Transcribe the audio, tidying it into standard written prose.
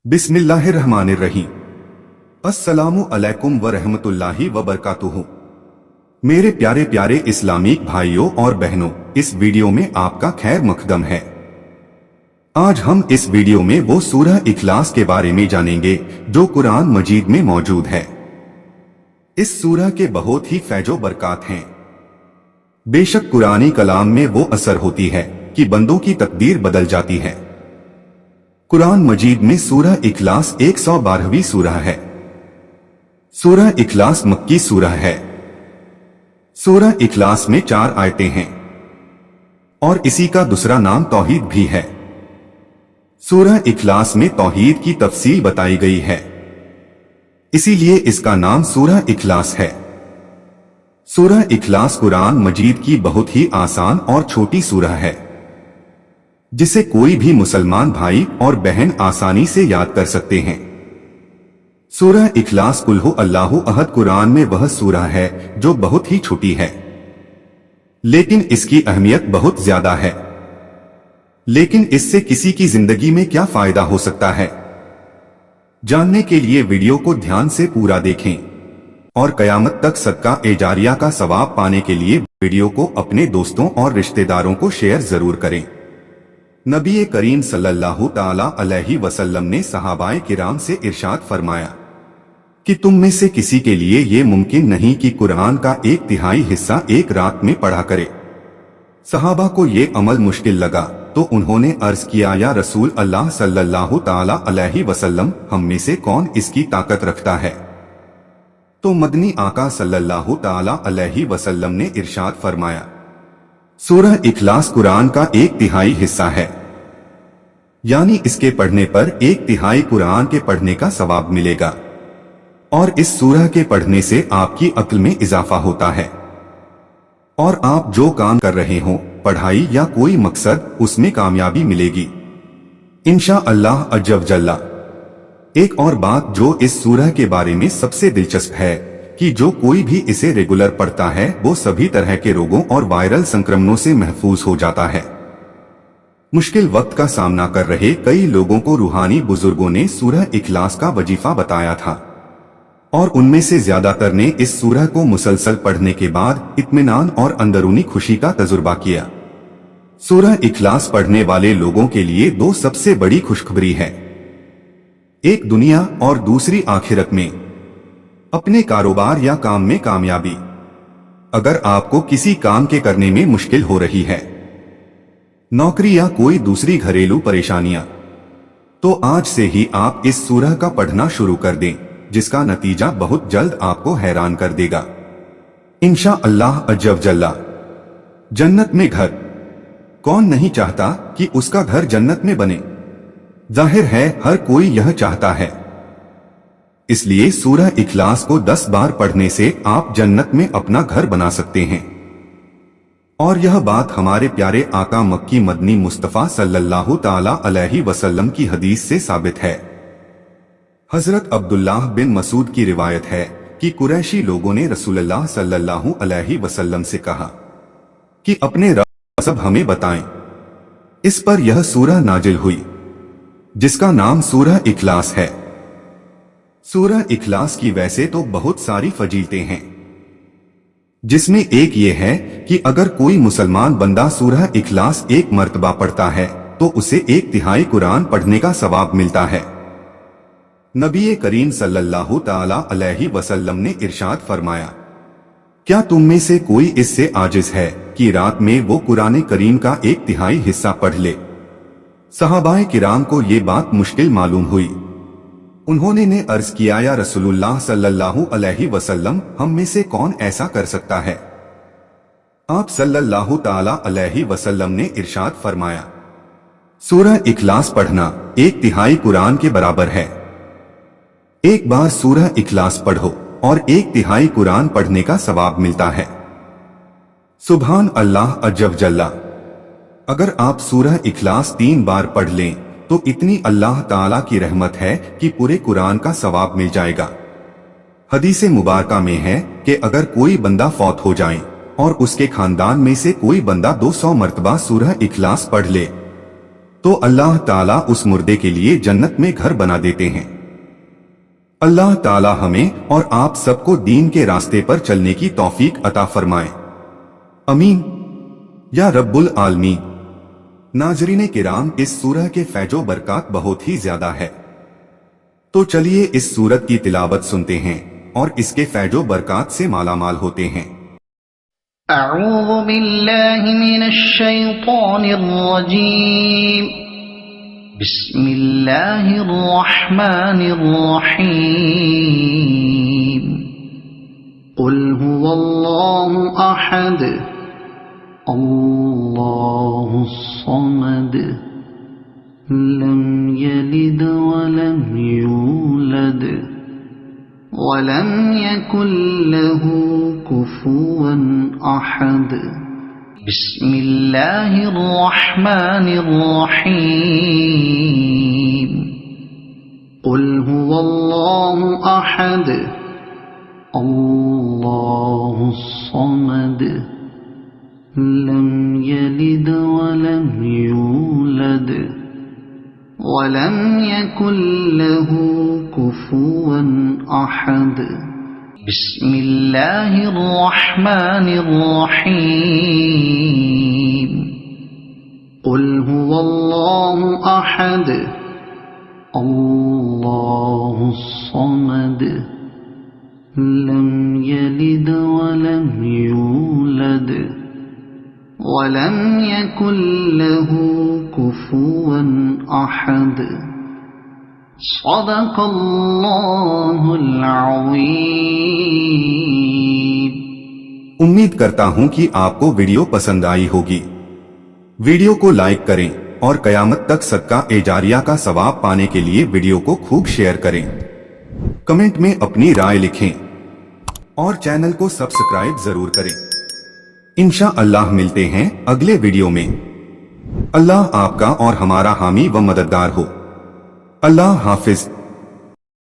बिस्मिल्लाहिर्रहमानिर्रहीम। अस्सलामु अलैकुम व रहमतुल्लाहि व बरकातुहू। मेरे प्यारे प्यारे इस्लामिक भाइयों और बहनों, इस वीडियो में आपका खैर मकदम है। आज हम इस वीडियो में वो सूरह इखलास के बारे में जानेंगे जो कुरान मजीद में मौजूद है। इस सूरह के बहुत ही फैजो बरकात हैं। बेशक कुरानी कलाम में वो असर होती है कि बंदों की तकदीर बदल जाती है। कुरान मजीद में सूरह इखलास 112वीं सूरह है। सूरह इखलास मक्की सूरह है। सूरह इखलास में 4 आयतें हैं और इसी का दूसरा नाम तौहीद भी है। सूरह इखलास में तौहीद की तफसील बताई गई है, इसीलिए इसका नाम सूरह इखलास है। सूरह इखलास कुरान मजीद की बहुत ही आसान और छोटी सूरह है, जिसे कोई भी मुसलमान भाई और बहन आसानी से याद कर सकते हैं। सूरह इखलास कुल हु अल्लाहु अहद कुरान में वह सूरह है जो बहुत ही छोटी है, लेकिन इसकी अहमियत बहुत ज्यादा है। लेकिन इससे किसी की जिंदगी में क्या फायदा हो सकता है, जानने के लिए वीडियो को ध्यान से पूरा देखें और कयामत तक सदका ए जारिया का सवाब पाने के लिए वीडियो को अपने दोस्तों और रिश्तेदारों को शेयर जरूर करें। नबी करीम सल्लल्लाहु ताला अलैहि वसल्लम ने सहाबाए किराम से इरशाद फरमाया कि तुम में से किसी के लिए ये मुमकिन नहीं कि कुरान का 1/3 हिस्सा एक रात में पढ़ा करे। सहाबा को ये अमल मुश्किल लगा तो उन्होंने अर्ज किया, या रसूल अल्लाह सल्लल्लाहु ताला अलैहि वसल्लम, हम में से कौन इसकी ताकत रखता है? तो मदनी आका सल्लल्लाहु ताला अलैहि वसल्लम ने इरशाद फरमाया, सूरह इखलास कुरान का 1/3 हिस्सा है, यानी इसके पढ़ने पर 1/3 कुरान के पढ़ने का सवाब मिलेगा और इस सूरह के पढ़ने से आपकी अक्ल में इजाफा होता है और आप जो काम कर रहे हो, पढ़ाई या कोई मकसद, उसमें कामयाबी मिलेगी इंशाअल्लाह अज़्ज़ व जल्ला। एक और बात जो इस सूरह के बारे में सबसे दिलचस्प है कि जो कोई भी इसे रेगुलर पढ़ता है वो सभी तरह के रोगों और वायरल संक्रमणों से महफूज हो जाता है। मुश्किल वक्त का सामना कर रहे कई लोगों को रूहानी बुजुर्गों ने सूरह इखलास का वजीफा बताया था और उनमें से ज्यादातर ने इस सूरह को मुसलसल पढ़ने के बाद इत्मीनान और अंदरूनी खुशी का तजुर्बा किया। सूरह इखलास पढ़ने वाले लोगों के लिए 2 सबसे बड़ी खुशखबरी है, एक दुनिया और दूसरी आखिरत में अपने कारोबार या काम में कामयाबी। अगर आपको किसी काम के करने में मुश्किल हो रही है, नौकरी या कोई दूसरी घरेलू परेशानियां, तो आज से ही आप इस सूरह का पढ़ना शुरू कर दें, जिसका नतीजा बहुत जल्द आपको हैरान कर देगा इंशाअल्लाह अज़्ज़ व जल्ला। जन्नत में घर, कौन नहीं चाहता कि उसका घर जन्नत में बने? जाहिर है हर कोई यह चाहता है। इसलिए सूरह इखलास को 10 बार पढ़ने से आप जन्नत में अपना घर बना सकते हैं। और यह बात हमारे प्यारे आका मक्की मदनी मुस्तफा सल्लल्लाहु ताला अलैहि वसल्लम की हदीस से साबित है। हजरत अब्दुल्लाह बिन मसूद की रिवायत है कि कुरैशी लोगों ने रसूलुल्लाह सल्लल्लाहु अलैहि वसल्लम से कहा कि अपने रब सब हमें बताएं। इस पर यह सूरह नाजिल हुई जिसका नाम सूरह इखलास है। सूरह इखलास की वैसे तो बहुत सारी फजीलतें हैं, जिसमें एक ये है कि अगर कोई मुसलमान बंदा सूरह इखलास 1 मर्तबा पढ़ता है तो उसे 1/3 कुरान पढ़ने का सवाब मिलता है। नबी करीम सल्लल्लाहु ताला अलैहि वसल्लम ने इरशाद फरमाया, क्या तुम में से कोई इससे आजिज है कि रात में वो कुरान करीम का 1/3 हिस्सा पढ़ ले? सहाबाए किराम को ये बात मुश्किल मालूम हुई। उन्होंने ने अर्ज किया, या रसूलुल्लाह सल्लल्लाहु अलैहि वसल्लम, हम में से कौन ऐसा कर सकता है? आप सल्लल्लाहु ताला अलैहि वसल्लम ने इरशाद फरमाया, सूरह इखलास पढ़ना 1/3 कुरान के बराबर है। एक बार सूरह इखलास पढ़ो और 1/3 कुरान पढ़ने का सवाब मिलता है। सुभान अल्लाह अज़्ज़ व जल्ला। अगर आप सूरह इखलास 3 बार पढ़ लें तो इतनी अल्लाह ताला की रहमत है कि पूरे कुरान का सवाब मिल जाएगा। हदीस मुबारका में है कि अगर कोई बंदा फौत हो जाए और उसके खानदान में से कोई बंदा 200 मर्तबा सूरह इखलास पढ़ ले तो अल्लाह ताला उस मुर्दे के लिए जन्नत में घर बना देते हैं। अल्लाह ताला हमें और आप सबको दीन के रास्ते पर चलने की तौफीक अता फरमाए, अमीन या रब्बुल आलमीन। नाज़रीन किराम, इस सूरह के फैजो बरकात बहुत ही ज्यादा है, तो चलिए इस सूरत की तिलावत सुनते हैं और इसके फैजो बरकात से मालामाल होते हैं। أعوذ بالله من الشيطان الرجيم بسم الله الرحمن الرحيم قل هو الله أحد الله الصمد لم يلد ولم يولد ولم يكن له كفوا أحد بسم الله الرحمن الرحيم قل هو الله أحد الله الصمد لم يلد ولم يولد ولم يكن له كفوا أحد بسم الله الرحمن الرحيم قل هو الله أحد الله الصمد لم يلد ولم يولد ولم يكن له كفوا أحد صدق اللہ العظیم۔ उम्मीद करता हूं कि आपको वीडियो पसंद आई होगी। वीडियो को लाइक करें और कयामत तक सदका एजारिया का सवाब पाने के लिए वीडियो को खूब शेयर करें। कमेंट में अपनी राय लिखें और चैनल को सब्सक्राइब जरूर करें। इंशाअल्लाह मिलते हैं अगले वीडियो में। अल्लाह आपका और हमारा हामी व मददगार हो। अल्लाह हाफिज।